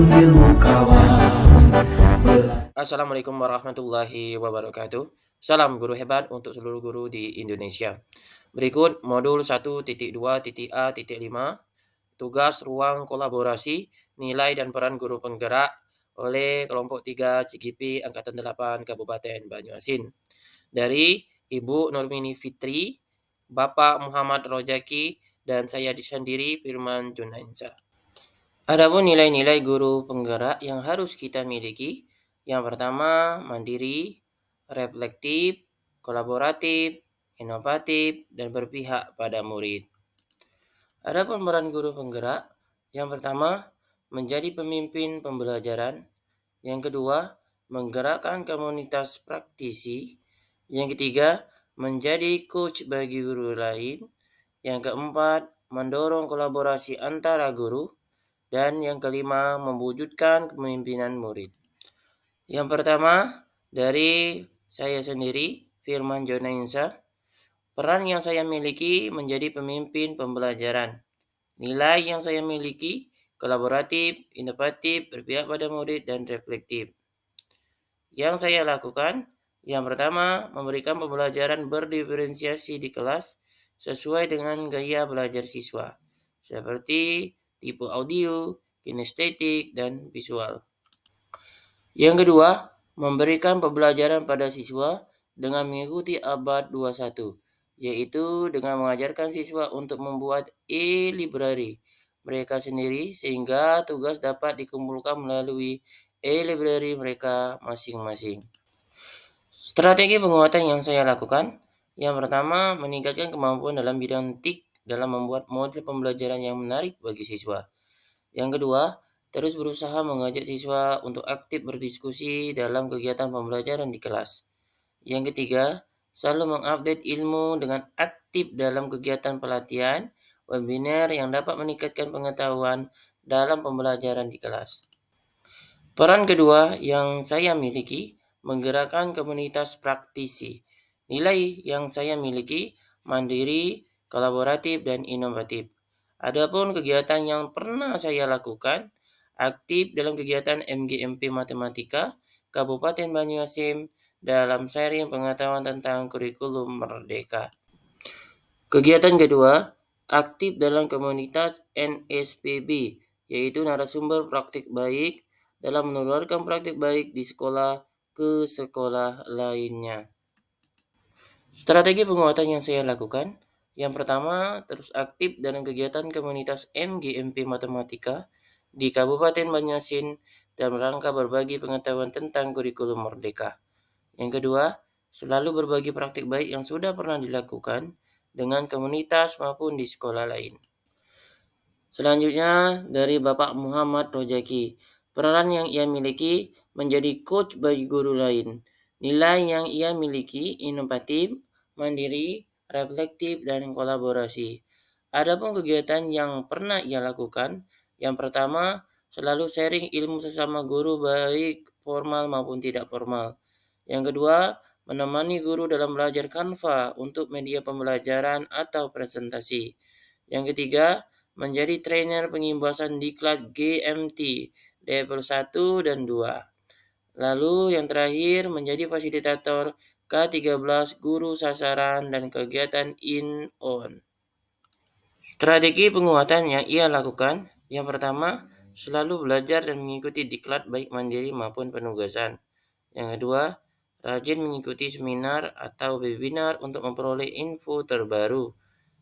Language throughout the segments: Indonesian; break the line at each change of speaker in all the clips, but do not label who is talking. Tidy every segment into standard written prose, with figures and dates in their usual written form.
ilmu kawan.
Assalamualaikum warahmatullahi wabarakatuh. Salam guru hebat untuk seluruh guru di Indonesia. Berikut modul 1.2.A.5, tugas ruang kolaborasi, nilai dan peran guru penggerak oleh kelompok 3 CGP Angkatan 8 Kabupaten Banyuasin. Dari Ibu Nurmini Fitri, Bapak Muhammad Rojaki, dan saya sendiri Firman Junainsa. Adapun nilai-nilai guru penggerak yang harus kita miliki, yang pertama mandiri, reflektif, kolaboratif, inovatif, dan berpihak pada murid. Adapun peran guru penggerak, yang pertama menjadi pemimpin pembelajaran, yang kedua menggerakkan komunitas praktisi, yang ketiga menjadi coach bagi guru lain, yang keempat mendorong kolaborasi antara guru, dan yang kelima, mewujudkan kepemimpinan murid. Yang pertama, dari saya sendiri, Firman Jonainsa, peran yang saya miliki menjadi pemimpin pembelajaran. Nilai yang saya miliki, kolaboratif, inovatif, berpihak pada murid, dan reflektif. Yang saya lakukan, yang pertama, memberikan pembelajaran berdiferensiasi di kelas sesuai dengan gaya belajar siswa, seperti tipe audio, kinestetik, dan visual. Yang kedua, memberikan pembelajaran pada siswa dengan mengikuti abad 21, yaitu dengan mengajarkan siswa untuk membuat e-library mereka sendiri sehingga tugas dapat dikumpulkan melalui e-library mereka masing-masing. Strategi penguatan yang saya lakukan, yang pertama meningkatkan kemampuan dalam bidang TIK dalam membuat model pembelajaran yang menarik bagi siswa. Yang kedua, terus berusaha mengajak siswa untuk aktif berdiskusi dalam kegiatan pembelajaran di kelas. Yang ketiga, selalu mengupdate ilmu dengan aktif dalam kegiatan pelatihan, webinar yang dapat meningkatkan pengetahuan dalam pembelajaran di kelas. Peran kedua yang saya miliki, menggerakkan komunitas praktisi. Nilai yang saya miliki, mandiri, kolaboratif, dan inovatif. Adapun kegiatan yang pernah saya lakukan, aktif dalam kegiatan MGMP Matematika, Kabupaten Banyuasin, dalam sharing pengetahuan tentang kurikulum Merdeka. Kegiatan kedua, aktif dalam komunitas NSPB, yaitu narasumber praktik baik dalam menularkan praktik baik di sekolah ke sekolah lainnya. Strategi penguatan yang saya lakukan, yang pertama terus aktif dalam kegiatan komunitas MGMP Matematika di Kabupaten Banyuasin dalam rangka berbagi pengetahuan tentang kurikulum Merdeka. Yang kedua, selalu berbagi praktik baik yang sudah pernah dilakukan dengan komunitas maupun di sekolah lain. Selanjutnya dari Bapak Muhammad Rojaki, peran yang ia miliki menjadi coach bagi guru lain. Nilai yang ia miliki inovatif, mandiri, reflektif, dan kolaborasi. Adapun kegiatan yang pernah ia lakukan, yang pertama selalu sharing ilmu sesama guru baik formal maupun tidak formal. Yang kedua, menemani guru dalam belajar Canva untuk media pembelajaran atau presentasi. Yang ketiga, menjadi trainer pengimbasan diklat GMT level 1 dan 2. Lalu yang terakhir menjadi fasilitator K13 guru sasaran dan kegiatan in-on. Strategi penguatan yang ia lakukan, yang pertama, selalu belajar dan mengikuti diklat baik mandiri maupun penugasan. Yang kedua, rajin mengikuti seminar atau webinar untuk memperoleh info terbaru.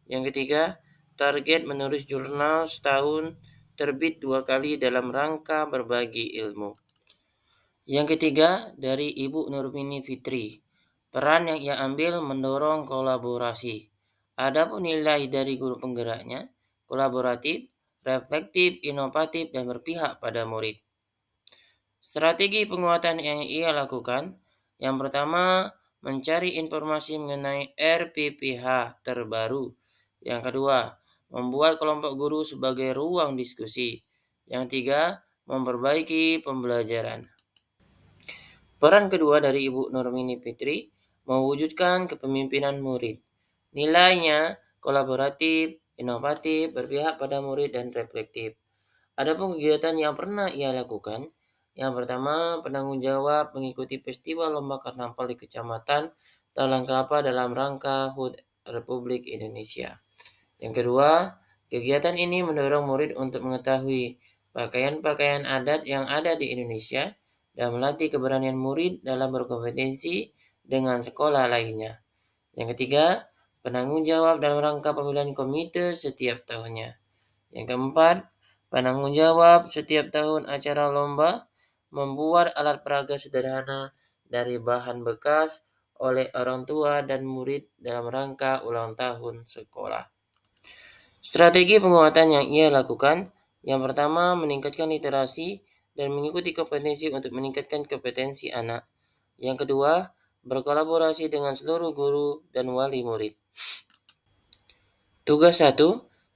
Yang ketiga, target menulis jurnal setahun terbit 2 kali dalam rangka berbagi ilmu. Yang ketiga, dari Ibu Nurmini Fitri, peran yang ia ambil mendorong kolaborasi. Adapun nilai dari guru penggeraknya, kolaboratif, reflektif, inovatif, dan berpihak pada murid. Strategi penguatan yang ia lakukan, yang pertama, mencari informasi mengenai RPPH terbaru. Yang kedua, membuat kelompok guru sebagai ruang diskusi. Yang tiga, memperbaiki pembelajaran. Peran kedua dari Ibu Nurmini Fitri, mewujudkan kepemimpinan murid. Nilainya kolaboratif, inovatif, berpihak pada murid, dan reflektif. Adapun kegiatan yang pernah ia lakukan, yang pertama penanggung jawab mengikuti festival lomba karnaval di Kecamatan Talang Kelapa dalam rangka HUT Republik Indonesia. Yang kedua, kegiatan ini mendorong murid untuk mengetahui pakaian-pakaian adat yang ada di Indonesia dan melatih keberanian murid dalam berkompetensi dengan sekolah lainnya. Yang ketiga, penanggung jawab dalam rangka pemilihan komite setiap tahunnya. Yang keempat, penanggung jawab setiap tahun acara lomba membuat alat peraga sederhana dari bahan bekas oleh orang tua dan murid dalam rangka ulang tahun sekolah. Strategi penguatan yang ia lakukan, yang pertama meningkatkan literasi dan mengikuti kompetensi untuk meningkatkan kompetensi anak. Yang kedua, berkolaborasi dengan seluruh guru dan wali murid. Tugas 1.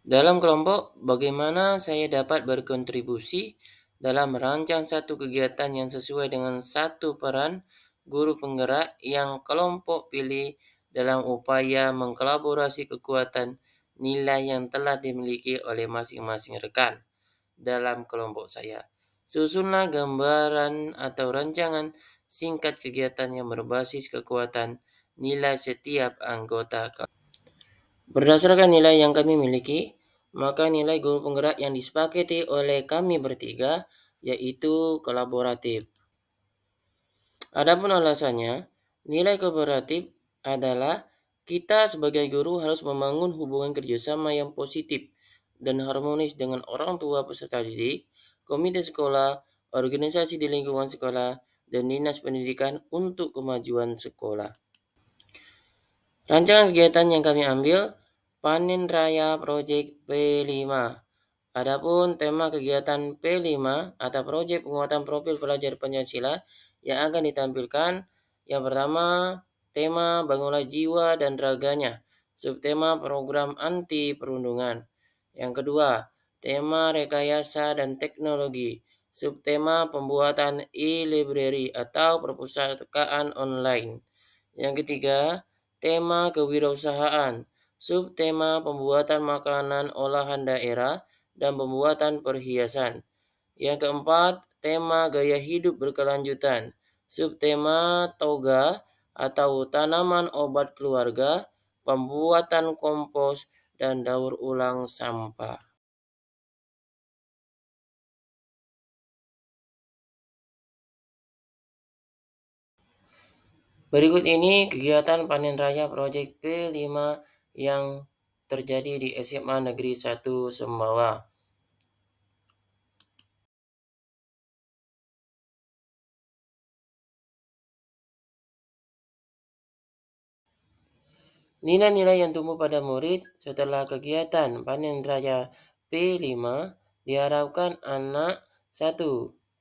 Dalam kelompok, bagaimana saya dapat berkontribusi dalam merancang satu kegiatan yang sesuai dengan satu peran guru penggerak yang kelompok pilih dalam upaya mengkolaborasi kekuatan nilai yang telah dimiliki oleh masing-masing rekan dalam kelompok saya. Susunlah gambaran atau rancangan singkat kegiatan yang berbasis kekuatan nilai setiap anggota. Berdasarkan nilai yang kami miliki, maka nilai guru penggerak yang disepakati oleh kami bertiga yaitu kolaboratif. Adapun alasannya, nilai kolaboratif adalah kita sebagai guru harus membangun hubungan kerjasama yang positif dan harmonis dengan orang tua peserta didik, komite sekolah, organisasi di lingkungan sekolah, dan dinas pendidikan untuk kemajuan sekolah. Rancangan kegiatan yang kami ambil, Panen Raya Project P5. Adapun tema kegiatan P5 atau Proyek Penguatan Profil Pelajar Pancasila yang akan ditampilkan, yang pertama, tema Bangunlah Jiwa dan Raganya, subtema Program Anti Perundungan. Yang kedua, tema Rekayasa dan Teknologi, subtema Pembuatan e-library atau perpustakaan online. Yang ketiga, tema kewirausahaan, subtema pembuatan makanan olahan daerah dan pembuatan perhiasan. Yang keempat, tema gaya hidup berkelanjutan, subtema toga atau tanaman obat keluarga, pembuatan kompos, dan daur ulang sampah. Berikut ini kegiatan Panen Raya Proyek P5 yang terjadi di SMA Negeri 1 Sembawa. Nilai-nilai yang tumbuh pada murid setelah kegiatan Panen Raya P5 diharapkan anak 1.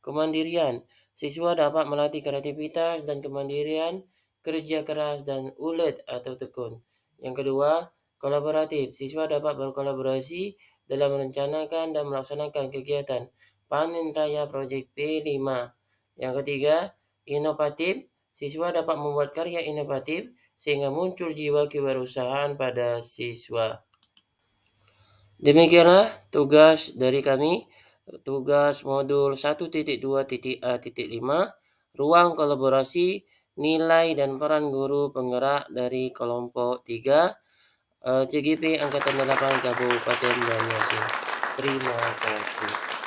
Kemandirian. Siswa dapat melatih kreativitas dan kemandirian, kerja keras dan ulet atau tekun. Yang kedua, kolaboratif. Siswa dapat berkolaborasi dalam merencanakan dan melaksanakan kegiatan Panen Raya Proyek P5. Yang ketiga, inovatif. Siswa dapat membuat karya inovatif sehingga muncul jiwa kewirausahaan pada siswa. Demikianlah tugas dari kami, tugas modul 1.2.A.5, ruang kolaborasi, nilai dan peran guru penggerak dari kelompok 3, CGP Angkatan 8 Kabupaten Banyuasin. Terima kasih.